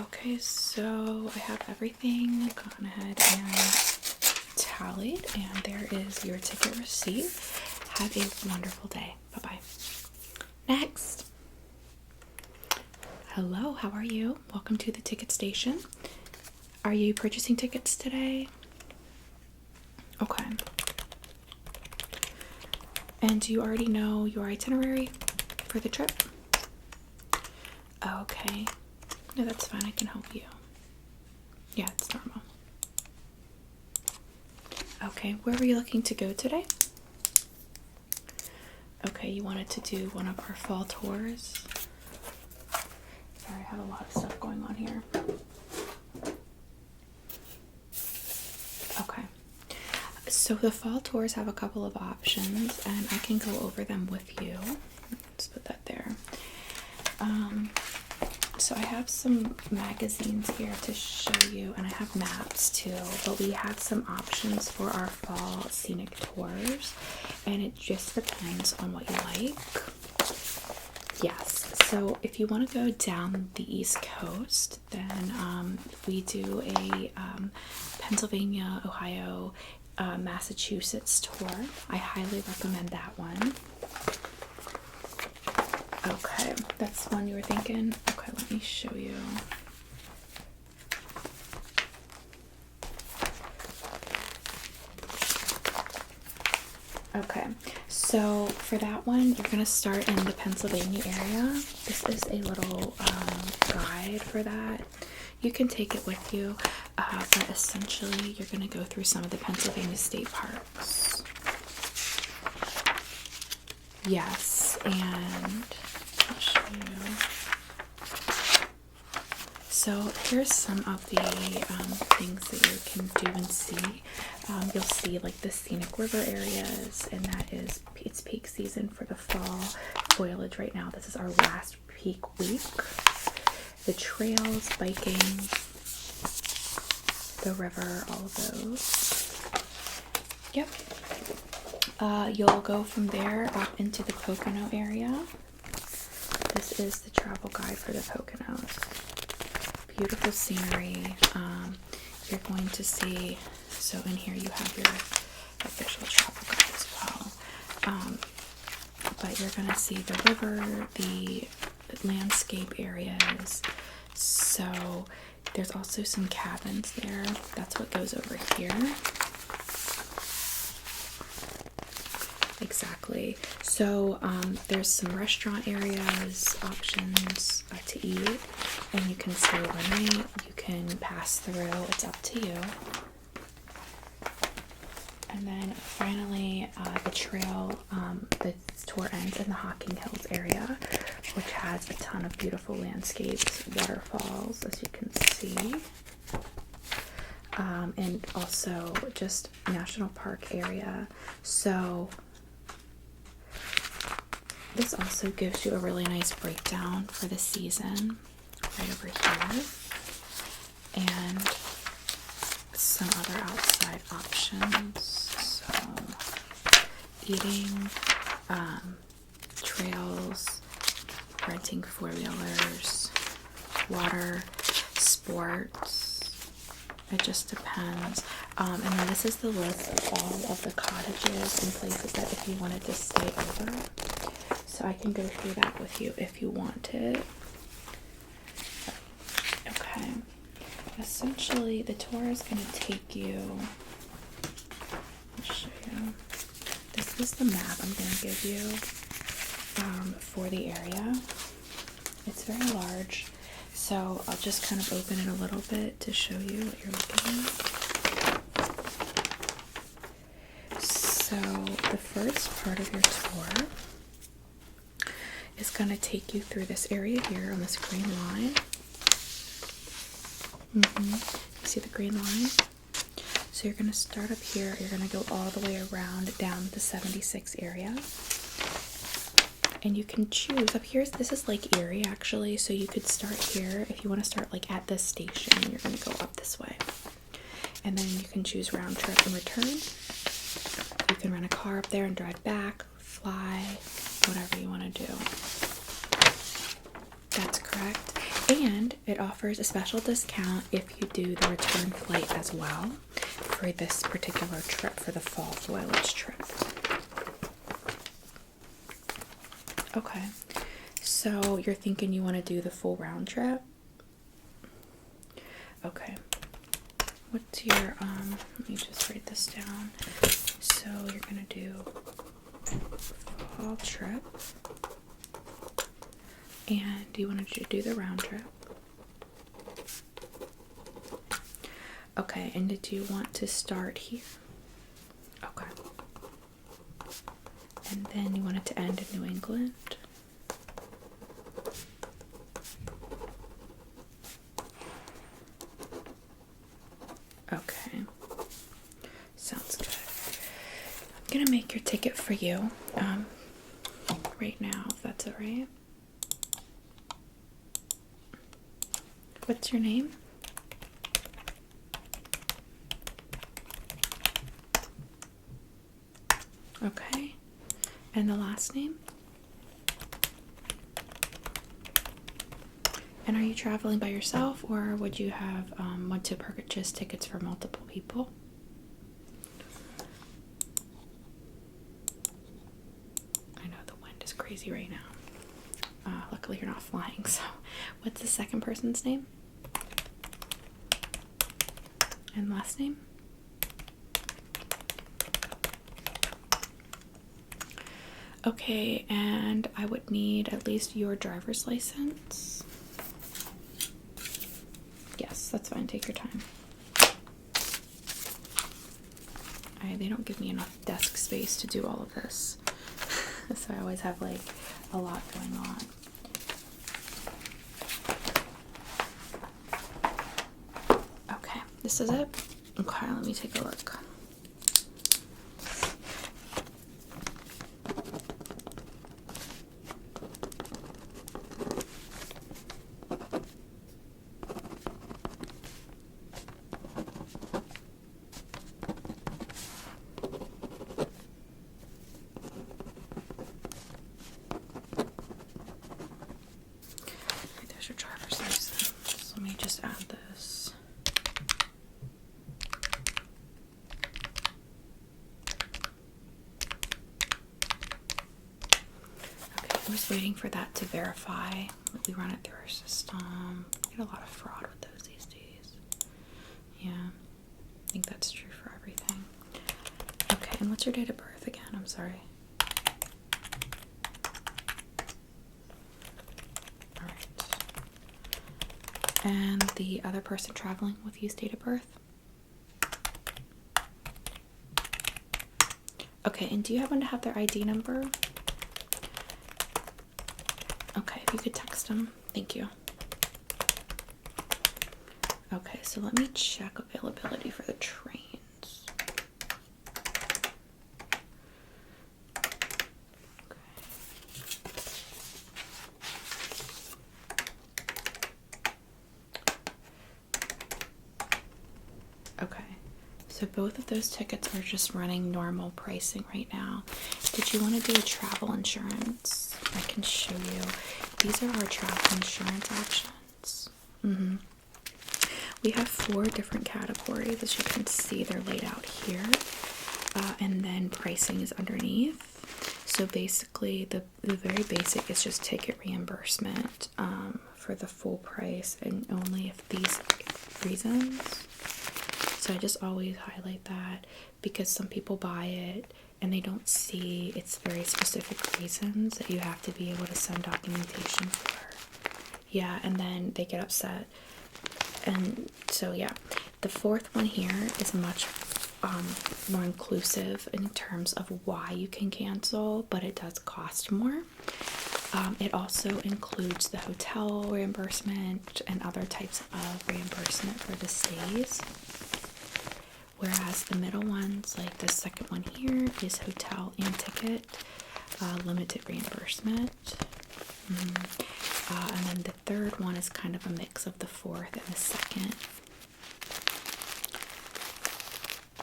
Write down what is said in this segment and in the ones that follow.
Okay, so I have everything gone ahead and tallied, and there is your ticket receipt. Have a wonderful day. Bye-bye. Next. Hello, how are you? Welcome to the ticket station. Are you purchasing tickets today? Okay. And do you already know your itinerary for the trip? Okay. No, that's fine. I can help you. Yeah, it's normal. Okay, where were you looking to go today? Okay, you wanted to do one of our fall tours. Sorry, I have a lot of stuff going on here. Okay. So the fall tours have a couple of options, and I can go over them with you. Let's put that there. So I have some magazines here to show you, and I have maps too, but we have some options for our fall scenic tours, and it just depends on what you like. Yes, so if you want to go down the East Coast, then we do a Pennsylvania, Ohio, Massachusetts tour. I highly recommend that one. Okay, that's the one you were thinking? Okay, let me show you. Okay, so for that one, you're going to start in the Pennsylvania area. This is a little guide for that. You can take it with you, but essentially you're going to go through some of the Pennsylvania state parks. Yes, and I'll show you. So here's some of the things that you can do and see. You'll see like the scenic river areas, and it's peak season for the fall foliage right now. This is our last peak week. The trails, biking, the river, all of those. Yep. You'll go from there up into the Pocono area. This is the travel guide for the Poconos. Beautiful scenery. You're going to see, so in here you have your official travel guide as well. But you're going to see the river, the landscape areas. So there's also some cabins there. That's what goes over here. Exactly. So there's some restaurant areas, options to eat, and you can stay overnight. You can pass through. It's up to you. And then finally, the trail, the tour ends in the Hocking Hills area, which has a ton of beautiful landscapes, waterfalls, as you can see. And also just national park area. So this also gives you a really nice breakdown for the season right over here, and some other outside options. So eating, trails, renting four-wheelers, water, sports. It just depends. And then this is the list of all of the cottages and places that if you wanted to stay over. So I can go through that with you if you wanted. Okay. Essentially, the tour is going to take you. I'll show you. This is the map I'm going to give you for the area. It's very large, so I'll just kind of open it a little bit to show you what you're looking at. So the first part of your tour is going to take you through this area here on this green line. You see the green line? So you're going to start up here. You're going to go all the way around down the 76 area. And you can choose. Up here, this is Lake Erie actually. So you could start here. If you want to start like at this station, you're going to go up this way. And then you can choose round trip and return. You can rent a car up there and drive back, fly, whatever you want to do. That's correct. And it offers a special discount if you do the return flight as well for this particular trip, for the fall foliage trip. Okay, so you're thinking you want to do the full round trip? Okay. What's your, let me just write this down. So you're gonna do fall trip, and you wanted to do the round trip. Okay, and did you want to start here? Okay. And then you wanted to end in New England? Okay. Sounds good. I'm gonna make your ticket for you right now, if that's all right. What's your name? Okay. And the last name? And are you traveling by yourself, or would you have want to purchase tickets for multiple people? I know the wind is crazy right now. Luckily you're not flying, so what's the second person's name? And last name? Okay, and I would need at least your driver's license. Yes, that's fine. Take your time. They don't give me enough desk space to do all of this. So I always have like a lot going on. Okay, this is it. Okay, let me take a look. There's your driver's license. Let me just add this. Okay, I'm just waiting for that to verify. We run it through our system. We get a lot of fraud with those these days. Yeah, I think that's true for everything. Okay, and what's your date of birth again? I'm sorry. And the other person traveling with you's date of birth? Okay, and do you happen to have their ID number? Okay, if you could text them. Thank you. Okay, so let me check availability for the trains. Okay, so both of those tickets are just running normal pricing right now. Did you want to do a travel insurance? I can show you. These are our travel insurance options. We have 4 different categories. As you can see, they're laid out here. And then pricing is underneath. So basically, the very basic is just ticket reimbursement for the full price, and only if these reasons. So I just always highlight that, because some people buy it and they don't see it's very specific reasons that you have to be able to send documentation for. Yeah, and then they get upset. And so yeah, the 4th one here is much more inclusive in terms of why you can cancel, but it does cost more. It also includes the hotel reimbursement and other types of reimbursement for the stays. Whereas the middle ones, like the second one here, is hotel and ticket, limited reimbursement. And then the third one is kind of a mix of the 4th and the 2nd.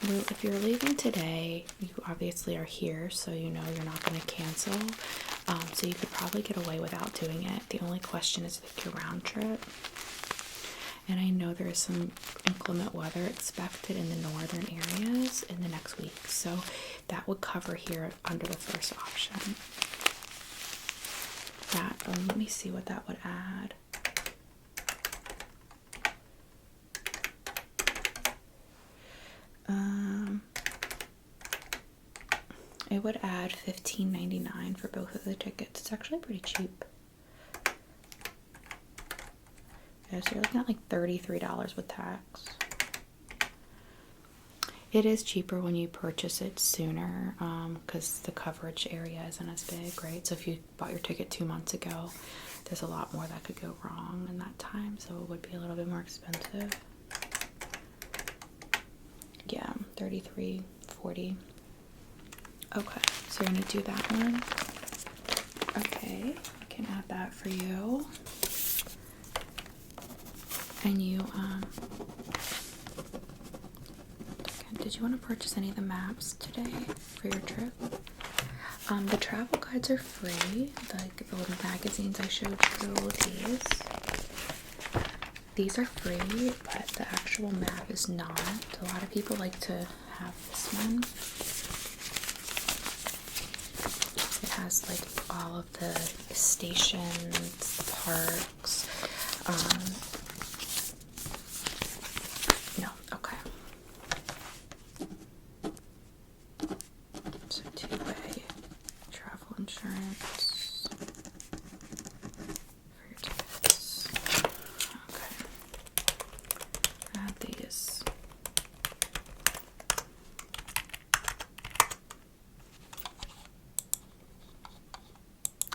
Well, if you're leaving today, you obviously are here, so you know you're not going to cancel. So you could probably get away without doing it. The only question is like your round trip. And I know there is some inclement weather expected in the northern areas in the next week, so that would cover here under the first option. That, let me see what that would add. It would add $15.99 for both of the tickets. It's actually pretty cheap. Yeah, so you're looking at like $33 with tax. It is cheaper when you purchase it sooner because the coverage area isn't as big, right? So if you bought your ticket 2 months ago, there's a lot more that could go wrong in that time, so it would be a little bit more expensive. Yeah, $33.40. Okay, so you're gonna do that one. Okay, I can add that for you. And you, did you want to purchase any of the maps today for your trip? The travel guides are free, like the little magazines I showed you, these are free, but the actual map is not. A lot of people like to have this one. It has like all of the stations, the parks. No, okay. So two-way travel insurance for your tickets. Okay. Add these.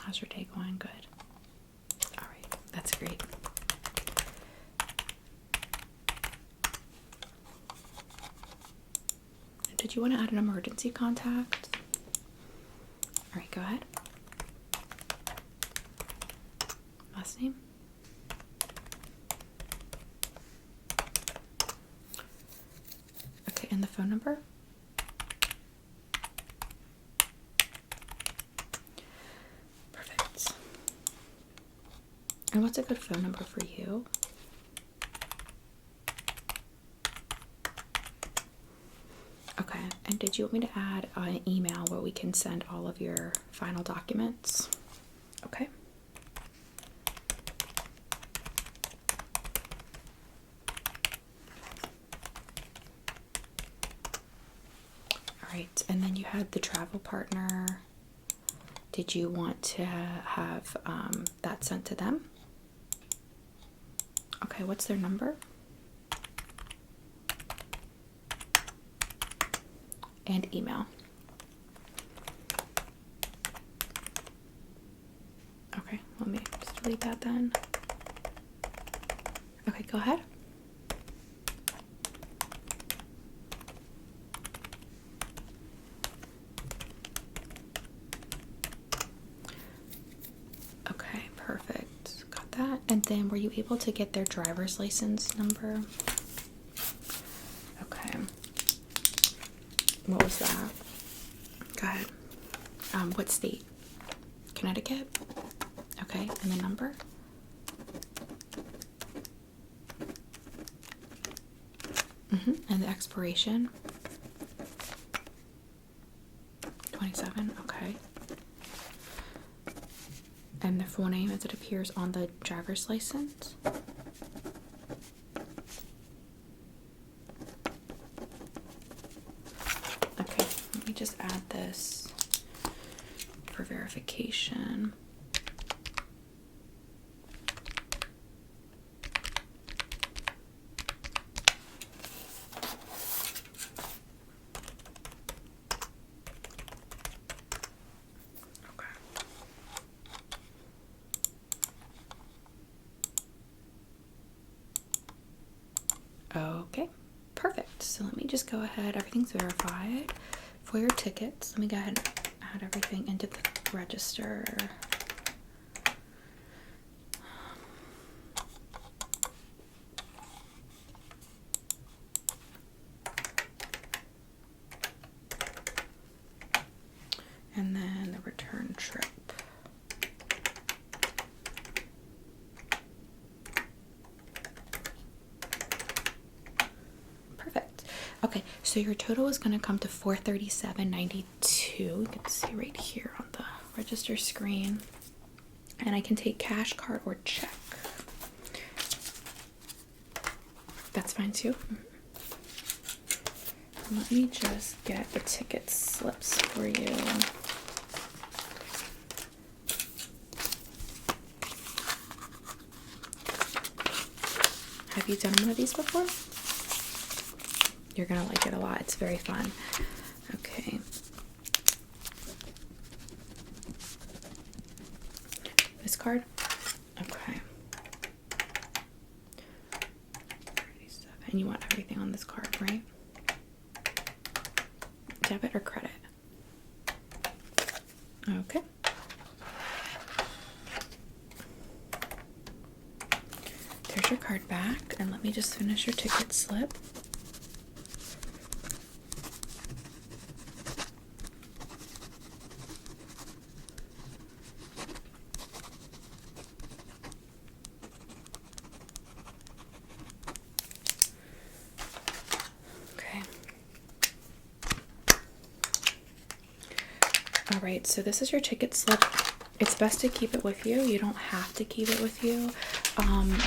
How's your day going? Good. All right, that's great. Did you want to add an emergency contact? All right, go ahead. Last name? Okay, and the phone number? Perfect. And what's a good phone number for you? Okay, and did you want me to add an email where we can send all of your final documents? Okay. All right, and then you had the travel partner. Did you want to have that sent to them? Okay, what's their number? And email. Okay, let me just delete that then. Okay, go ahead. Okay, perfect. Got that. And then were you able to get their driver's license number? Okay. What was that? Go ahead. What state? Connecticut? Okay, and the number? And the expiration? 27, okay. And the full name as it appears on the driver's license? Okay, let me just add this for verification. Okay, perfect. So let me just go ahead. Everything's verified for your tickets. Let me go ahead and add everything into the register. the return trip. Perfect. Okay, so your total is going to come to $437.92. You can see right here on the register screen. And I can take cash, card, or check. That's fine too. Let me just get the ticket slips for you. Have you done one of these before? You're gonna like it a lot. It's very fun. Okay. This card? Okay. 37. And you want everything on this card, right? Debit or credit? Okay. There's your card back, and let me just finish your ticket slip. Alright, so this is your ticket slip. It's best to keep it with you. You don't have to keep it with you,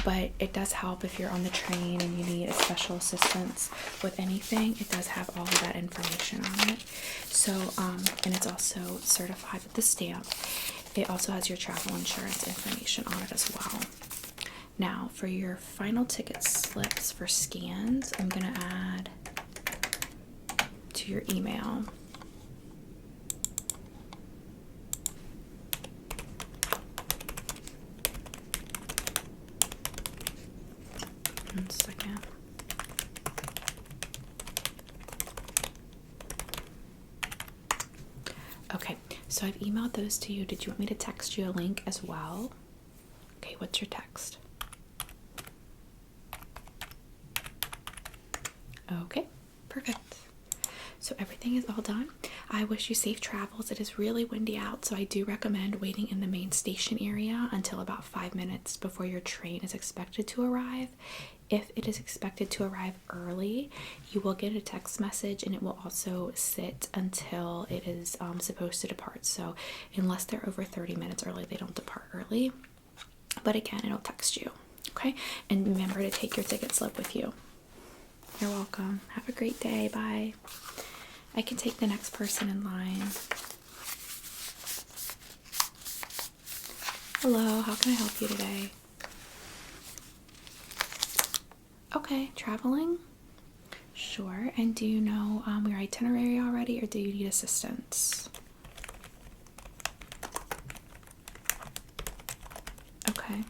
but it does help if you're on the train and you need a special assistance with anything. It does have all of that information on it. So, and it's also certified with the stamp. It also has your travel insurance information on it as well. Now, for your final ticket slips for scans, I'm going to add to your email. One second. Okay, so I've emailed those to you. Did you want me to text you a link as well? Okay, what's your text? Okay, perfect. So everything is all done. I wish you safe travels. It is really windy out, so I do recommend waiting in the main station area until about 5 minutes before your train is expected to arrive. If it is expected to arrive early, you will get a text message, and it will also sit until it is supposed to depart. So unless they're over 30 minutes early, they don't depart early. But again, it'll text you. Okay? And remember to take your ticket slip with you. You're welcome. Have a great day. Bye. I can take the next person in line. Hello, how can I help you today? Okay, traveling? Sure. And do you know your itinerary already, or do you need assistance? Okay.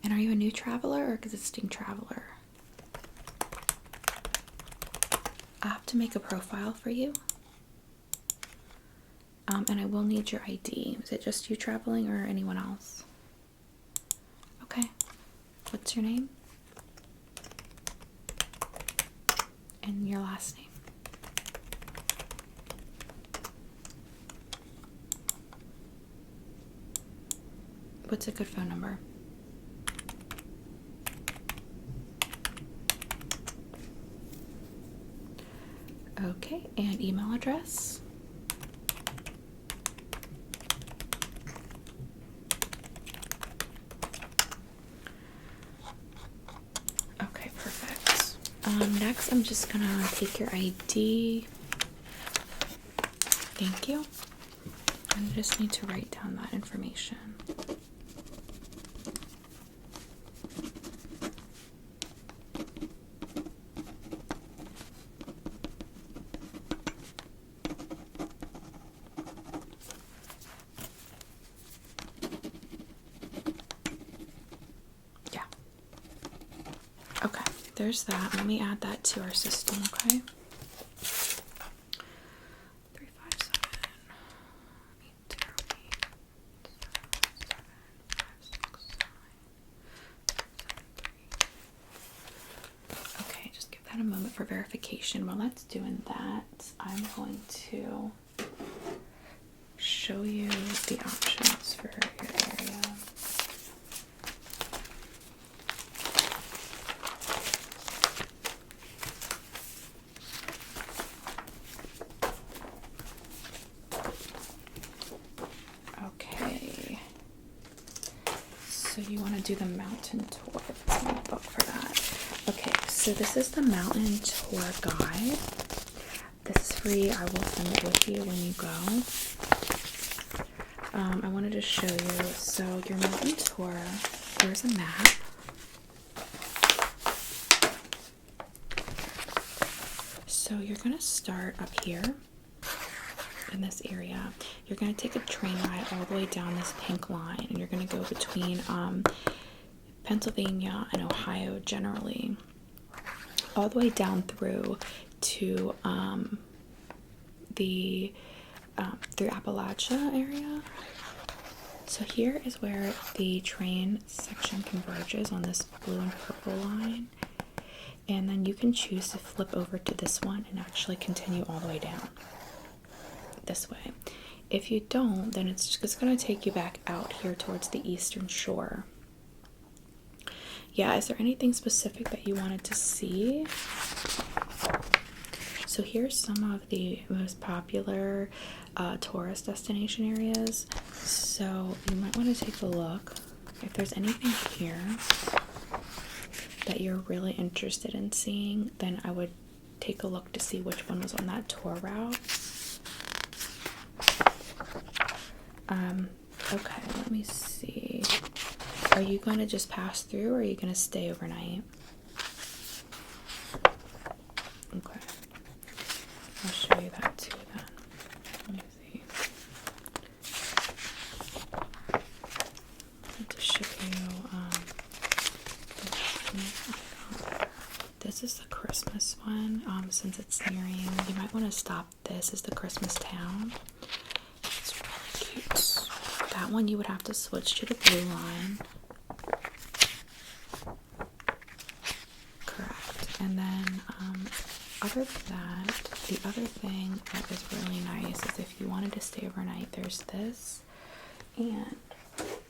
And are you a new traveler or existing traveler? I have to make a profile for you. And I will need your ID. Is it just you traveling or anyone else? Okay. What's your name? And your last name? What's a good phone number? Okay, and email address? Okay, perfect. Next, I'm just gonna take your ID. Thank you. And I just need to write down that information. Okay, there's that. Let me add that to our system, okay? 357-808-773. Okay, just give that a moment for verification. While that's doing that, I'm going to show you the options for your area. Okay, so you want to do the mountain tour. Let me book for that. Okay, so this is the mountain tour guide. This is free. I will send it with you when you go. I wanted to show you. So your mountain tour, here's a map. So you're going to start up here in this area. You're going to take a train ride all the way down this pink line, and you're going to go between Pennsylvania and Ohio generally, all the way down through to through Appalachia area. So here is where the train section converges on this blue and purple line, and then you can choose to flip over to this one and actually continue all the way down this way. If you don't, then it's just going to take you back out here towards the eastern shore. Yeah, is there anything specific that you wanted to see? So here's some of the most popular tourist destination areas. So you might want to take a look. If there's anything here that you're really interested in seeing, then I would take a look to see which one was on that tour route. Okay, let me see. Are you going to just pass through, or are you going to stay overnight? Okay. I'll show you that too then. Let me see. I have to show you this is the Christmas one. Since it's nearing, you might want to stop. This is the Christmas town. It's really cute. That one you would have to switch to the blue line. Correct. And then other than that, the other thing that is really nice is if you wanted to stay overnight, there's this. And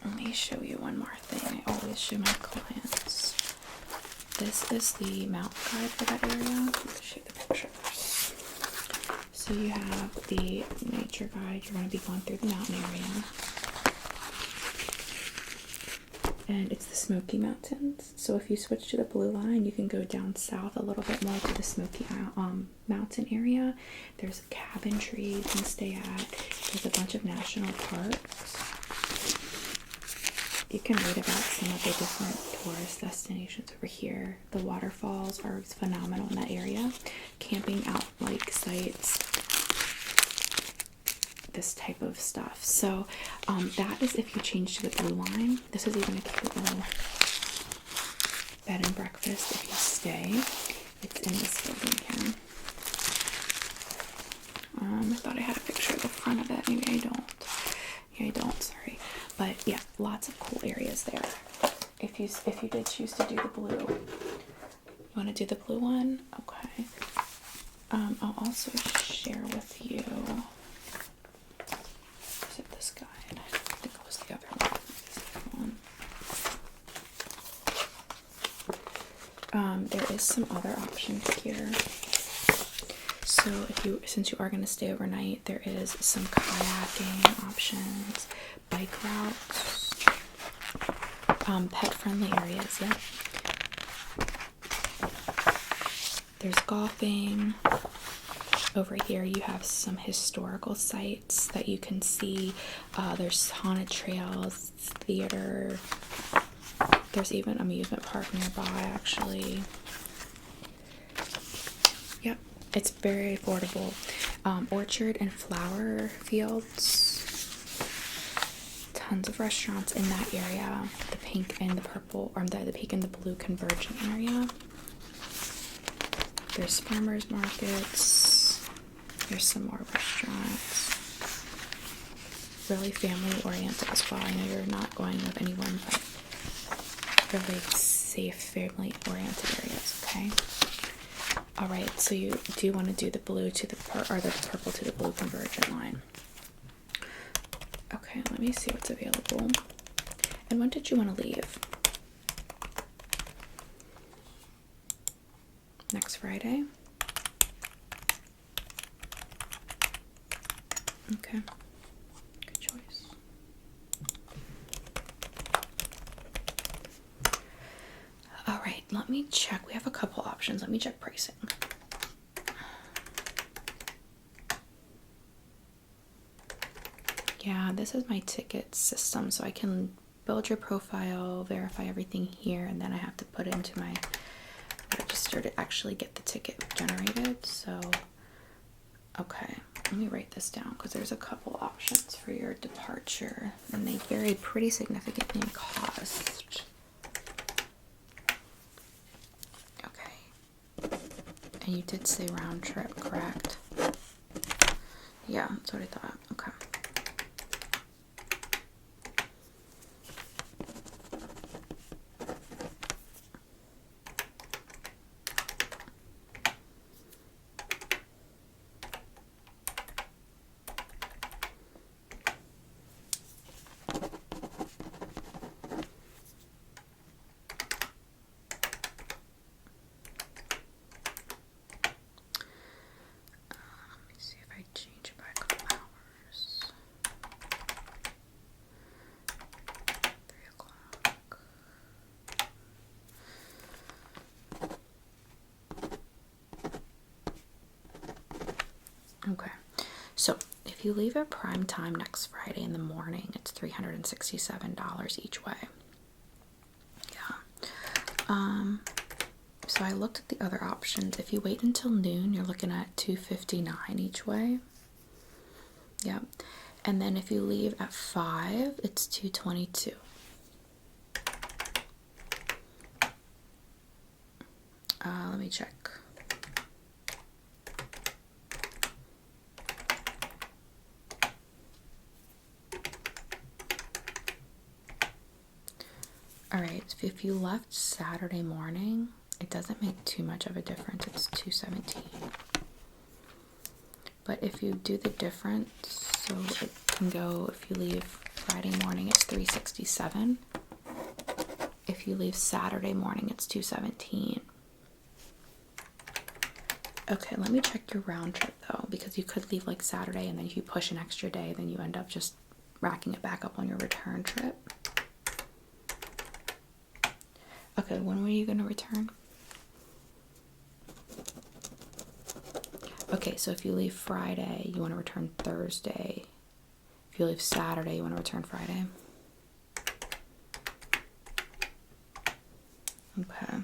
let me show you one more thing. I always show my clients. This is the mountain guide for that area. Let's show you the pictures. So you have the nature guide. You're going to be going through the mountain area. And it's the Smoky Mountains. So if you switch to the blue line, you can go down south a little bit more to the Smoky Mountain area. There's a cabin tree you can stay at. There's a bunch of national parks. You can read about some of the different tourist destinations over here. The waterfalls are phenomenal in that area. Camping out like sites, this type of stuff. So that is if you change to the blue line. This is even a cute little bed and breakfast if you stay. It's in this building here. I thought I had a picture of the front of it. Maybe I don't. Yeah, I don't, sorry. But yeah, lots of cool areas there. If you did choose to do the blue, you want to do the blue one? Okay. I'll also share with you. Is it this guide? I think it was the other one. There is some other options here. So since you are going to stay overnight, there is some kayaking options, bike routes, pet-friendly areas. Yep. There's golfing. Over here you have some historical sites that you can see. There's haunted trails, theater. There's even an amusement park nearby, actually. Yep, it's very affordable. Orchard and flower fields. Tons of restaurants in that area. The pink and the purple, or the pink and the blue convergent area. There's farmers markets. There's some more restaurants. Really family oriented as well. I know you're not going with anyone, but really safe family oriented areas, okay? Alright, so you do want to do the blue to the purple to the blue convergent line. Okay, let me see what's available. And when did you want to leave? Next Friday? Okay, good choice. All right, let me check. We have a couple options. Let me check pricing. Yeah, this is my ticket system, so I can build your profile, verify everything here, and then I have to put it into my register to actually get the ticket generated. So, okay, let me write this down because there's a couple options for your departure, and they vary pretty significantly in cost. Okay, and you did say round trip, correct? Yeah, that's what I thought. Okay. Okay, so if you leave at prime time next Friday in the morning, it's $367 each way. Yeah. So I looked at the other options. If you wait until noon, you're looking at $259 each way. Yep. And then if you leave at 5, it's $222. Let me check. All right, so if you left Saturday morning, it doesn't make too much of a difference. It's $217. But if you do the difference, so it can go, if you leave Friday morning, it's $367. If you leave Saturday morning, it's $217. Okay, let me check your round trip though, because you could leave like Saturday, and then if you push an extra day, then you end up just racking it back up on your return trip. Okay, when were you going to return? Okay, so if you leave Friday, you want to return Thursday. If you leave Saturday, you want to return Friday. Okay.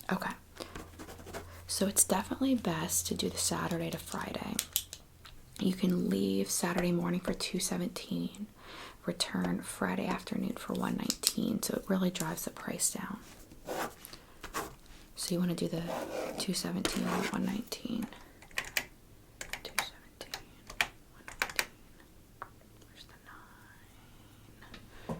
Okay, so it's definitely best to do the Saturday to Friday. You can leave Saturday morning for $217, return Friday afternoon for $119, so it really drives the price down. So you want to do the $217 and $119. Where's the 9?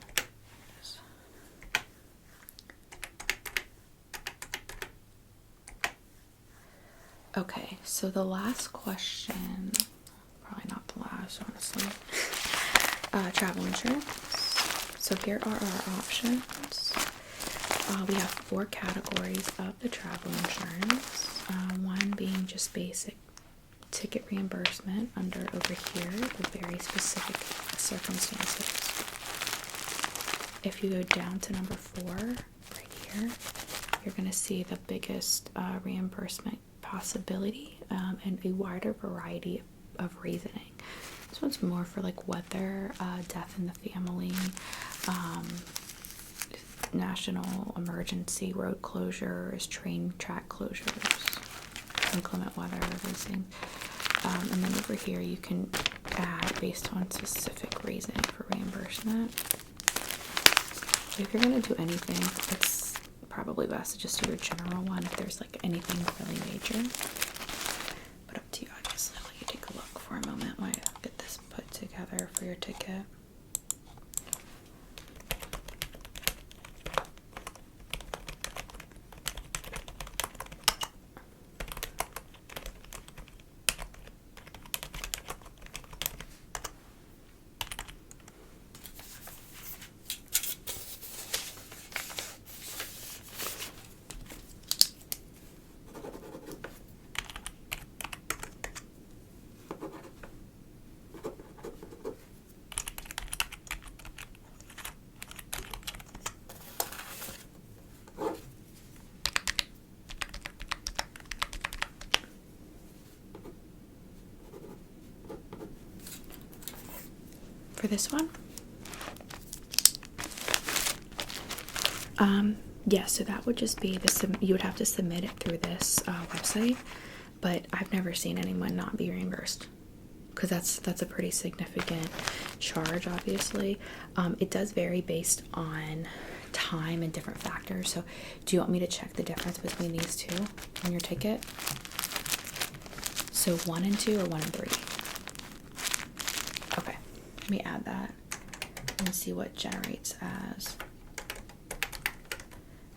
Okay, so the last question, probably not the last, honestly. Travel insurance. So here are our options. We have 4 categories of the travel insurance. One being just basic ticket reimbursement under over here with very specific circumstances. If you go down to number 4, right here, you're going to see the biggest reimbursement possibility and a wider variety of reasoning. This one's more for like weather, death in the family, national emergency, road closures, train track closures, inclement weather, those things. And then over here you can add based on specific reasoning for reimbursement. if you're gonna do anything, it's probably best to just do your general one if there's like anything really major. But up to you, I guess. I'll let you take a look for a moment while I get this put together for your ticket. For this one, yeah, so that would just be you would have to submit it through this website, but I've never seen anyone not be reimbursed, because that's a pretty significant charge, obviously. It does vary based on time and different factors. So do you want me to check the difference between these two on your ticket? So 1 and 2 or 1 and 3? Okay, let me add that and see what generates as.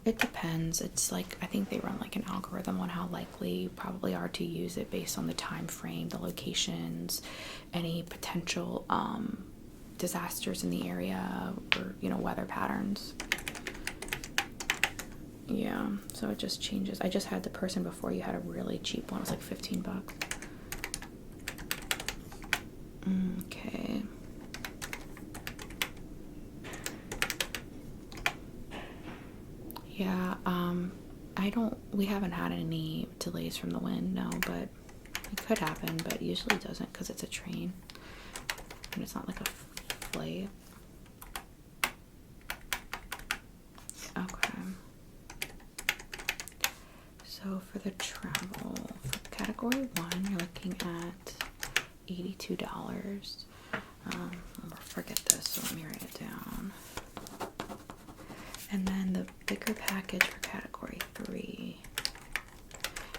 It depends. It's like, I think they run like an algorithm on how likely you probably are to use it based on the time frame, the locations, any potential disasters in the area, or weather patterns. Yeah, so it just changes. I just had the person before you had a really cheap one. It was like 15 bucks. Okay. Yeah, we haven't had any delays from the wind, no, but it could happen, but it usually doesn't because it's a train and it's not like a flight. Okay. So for the travel, for category 1, you're looking at $82. Forget this, so let me write it down. And then the bigger package for category 3.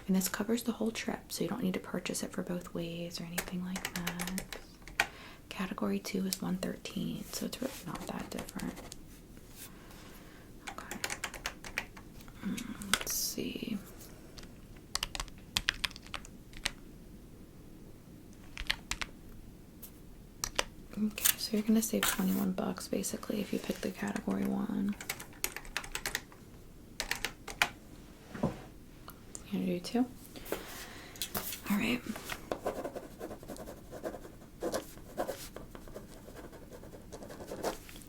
And this covers the whole trip, so you don't need to purchase it for both ways or anything like that. Category 2 is $113, so it's really not that different. Okay. Let's see. Okay, so you're gonna save 21 bucks basically if you pick the category 1. You're gonna do 2? All right.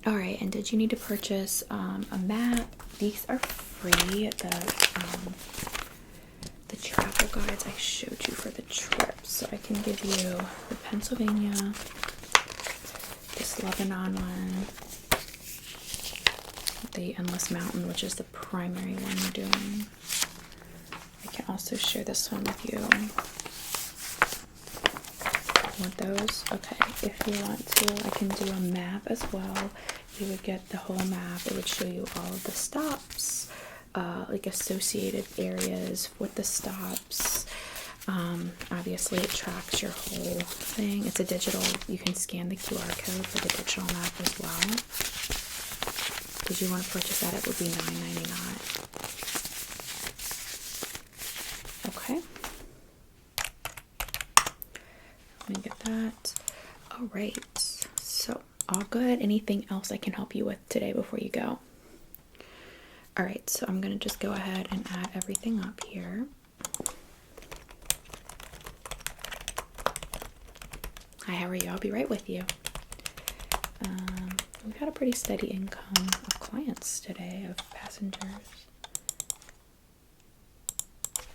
All right, and did you need to purchase a map? These are free. The travel guides I showed you for the trip, so I can give you the Pennsylvania, this Lebanon one, the Endless Mountain, which is the primary one you're doing. I can also share this one with you. Want those? Okay, if you want to, I can do a map as well. You would get the whole map. It would show you all of the stops, like associated areas with the stops. Obviously it tracks your whole thing. It's a digital, you can scan the QR code for the digital map as well. Did you want to purchase that? It would be $9.99. Okay. Let me get that. All right, so all good. Anything else I can help you with today before you go? All right, so I'm gonna just go ahead and add everything up here. Hi, how are you? I'll be right with you. We've had a pretty steady income of clients today, of passengers.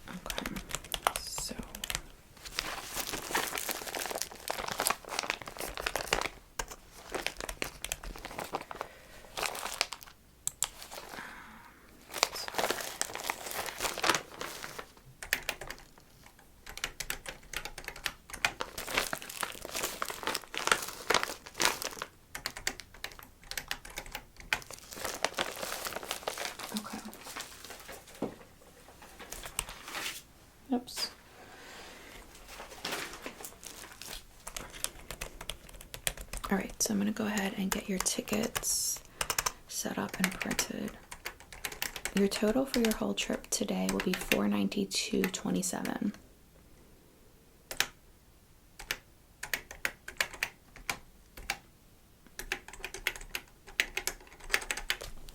Okay, so Oops. All right, so I'm gonna go ahead and get your tickets set up and printed. Your total for your whole trip today will be $492.27.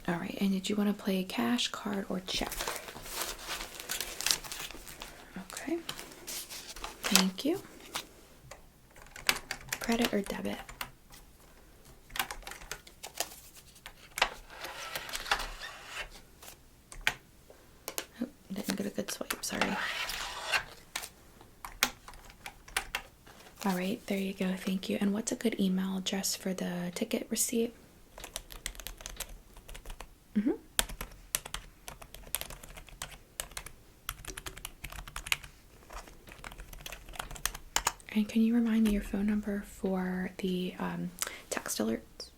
All right, and did you want to play cash, card, or check? Okay, thank you. Credit or debit? Oh, didn't get a good swipe, sorry. All right, there you go, thank you. And what's a good email address for the ticket receipt? And can you remind me your phone number for the text alerts?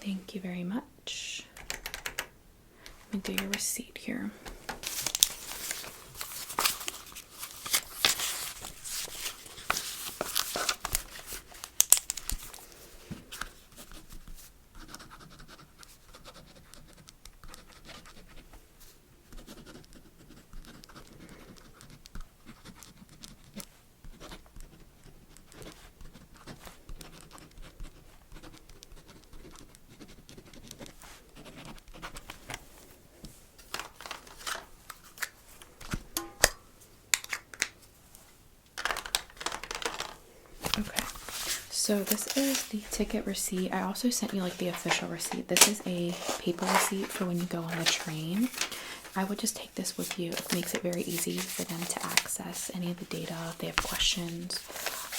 Thank you very much. Let me do your receipt here. Okay, so this is the ticket receipt. I also sent you like the official receipt. This is a paper receipt for when you go on the train. I would just take this with you. It makes it very easy for them to access any of the data if they have questions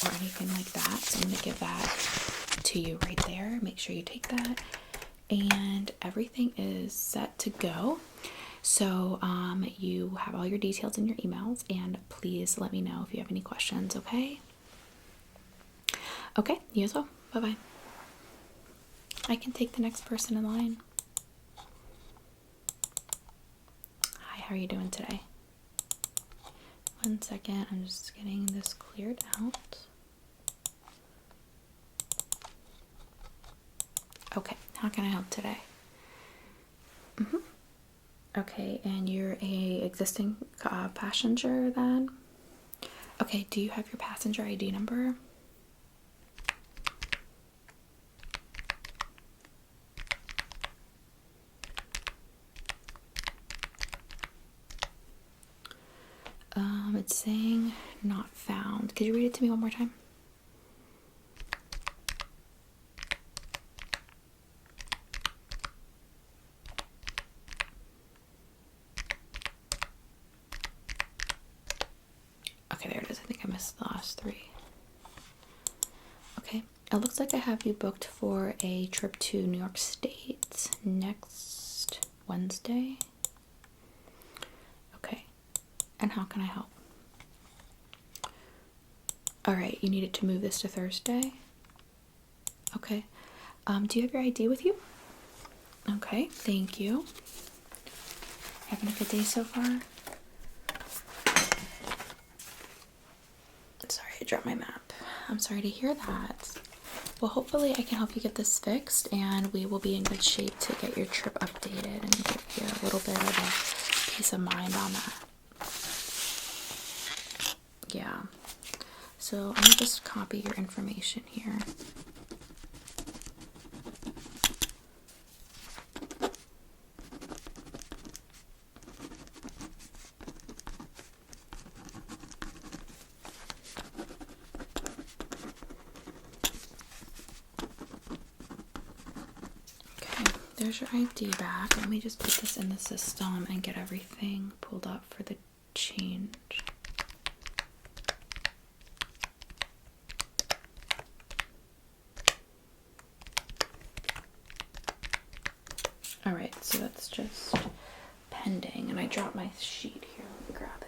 or anything like that. So I'm going to give that to you right there. Make sure you take that. And everything is set to go. So you have all your details in your emails, and please let me know if you have any questions, okay? Okay, you as well. Bye-bye. I can take the next person in line. Hi, how are you doing today? 1 second, I'm just getting this cleared out. Okay, how can I help today? Okay, and you're a existing passenger then? Okay, do you have your passenger ID number? It's saying not found. Could you read it to me one more time? Okay, there it is. I think I missed the last three. Okay, it looks like I have you booked for a trip to New York State next Wednesday. Okay, and how can I help? All right, you needed to move this to Thursday? Okay. Do you have your ID with you? Okay, thank you. Having a good day so far? Sorry, I dropped my map. I'm sorry to hear that. Well, hopefully I can help you get this fixed, and we will be in good shape to get your trip updated and give you a little bit of a peace of mind on that. Yeah. So let me just copy your information here. Okay, there's your ID back. Let me just put this in the system and get everything pulled up for the change. All right, so that's just pending, and I dropped my sheet here. Let me grab it.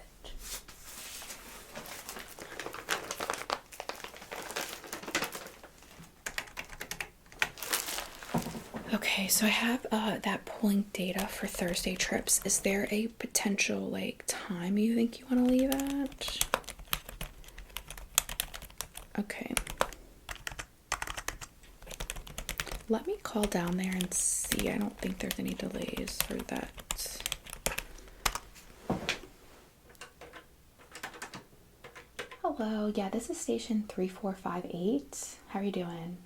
Okay, so I have that pulling data for Thursday trips. Is there a potential like time you think you want to leave at? Okay. Let me call down there and see. I don't think there's any delays for that. Hello, yeah, this is station 3458. How are you doing?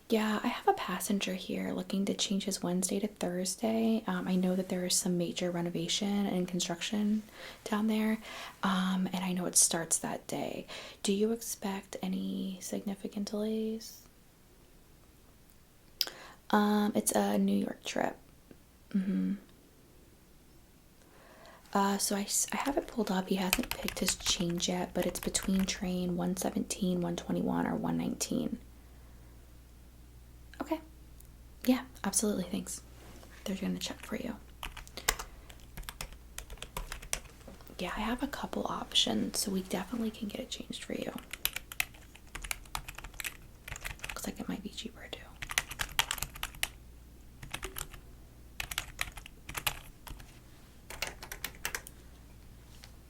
Yeah, I have a passenger here looking to change his Wednesday to Thursday. I know that there is some major renovation and construction down there, and I know it starts that day. Do you expect any significant delays? It's a New York trip. So I have it pulled up. He hasn't picked his change yet, but it's between train 117, 121, or 119. Okay. Yeah, absolutely. Thanks. They're going to check for you. Yeah, I have a couple options, so we definitely can get it changed for you. Looks like it might be cheaper too.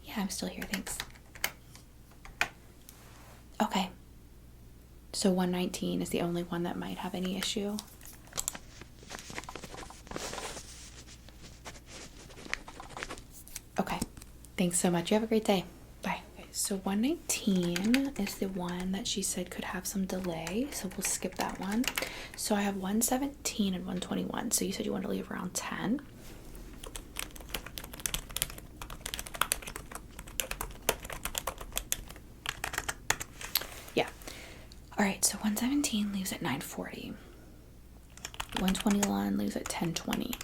Yeah, I'm still here. Thanks. Okay. So 119 is the only one that might have any issue. Okay. Thanks so much. You have a great day. Bye. Okay, so 119 is the one that she said could have some delay, so we'll skip that one. So I have 117 and 121. So you said you want to leave around 10. Yeah. All right, so 117 leaves at 9:40. 121 leaves at 10:20.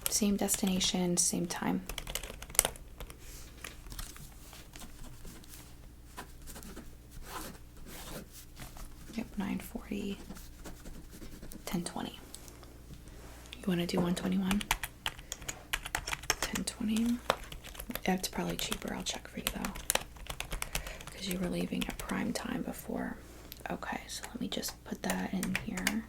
Same destination, same time. Yep, 9:40, 10:20. You want to do 121? 10:20. It's probably cheaper. I'll check for you though, because you were leaving at prime time before. Okay, so let me just put that in here.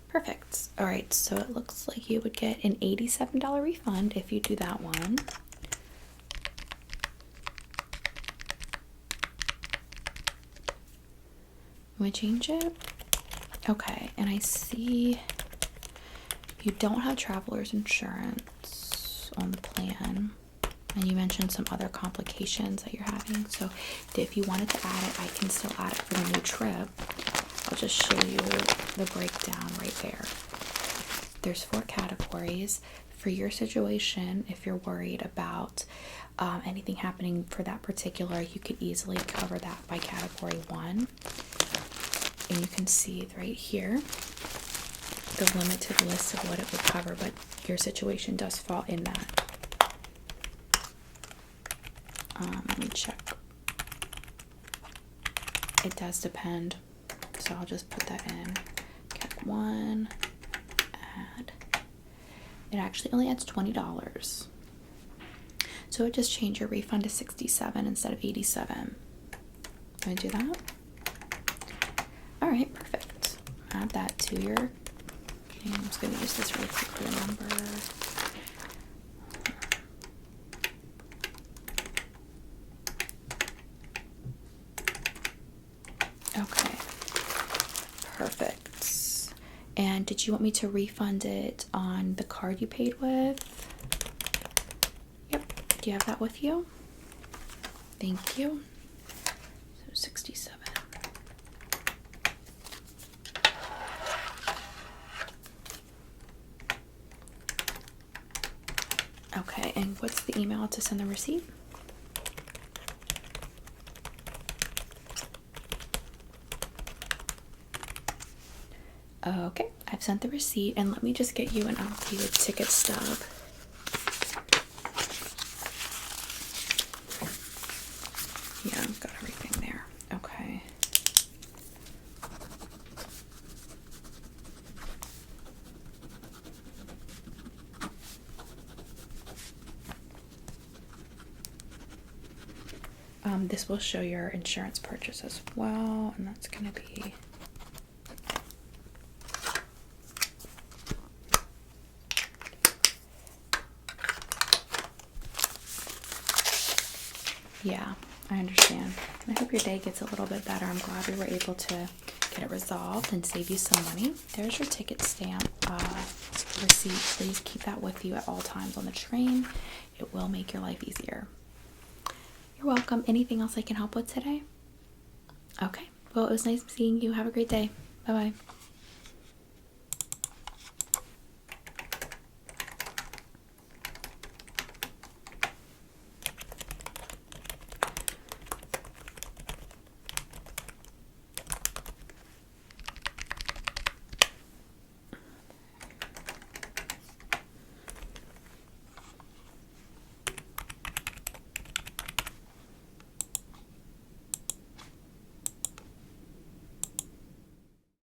Perfect. All right, so it looks like you would get an $87 refund if you do that one. Want to change it? Okay, and I see you don't have traveler's insurance on the plan, and you mentioned some other complications that you're having. So if you wanted to add it, I can still add it for the new trip. I'll just show you the breakdown right there. There's 4 categories. For your situation, if you're worried about anything happening for that particular, you could easily cover that by category 1. And you can see right here the limited list of what it would cover, but your situation does fall in that. Let me check. It does depend. So I'll just put that in. Cat 1, add. It actually only adds $20. So it just changed your refund to $67 instead of $87. Can I do that? All right, perfect. Add that to your. Okay, I'm just going to use this really quick for the number. Okay. Perfect. And did you want me to refund it on the card you paid with? Yep. Do you have that with you? Thank you. So 67. Okay, and what's the email to send the receipt? Okay, I've sent the receipt, and let me just get you an updated ticket stub. Yeah, I've got everything there. Okay. This will show your insurance purchase as well, and that's going to be yeah, I understand. I hope your day gets a little bit better. I'm glad we were able to get it resolved and save you some money. There's your ticket stamp receipt. Please keep that with you at all times on the train. It will make your life easier. You're welcome. Anything else I can help with today? Okay. Well, it was nice seeing you. Have a great day. Bye-bye.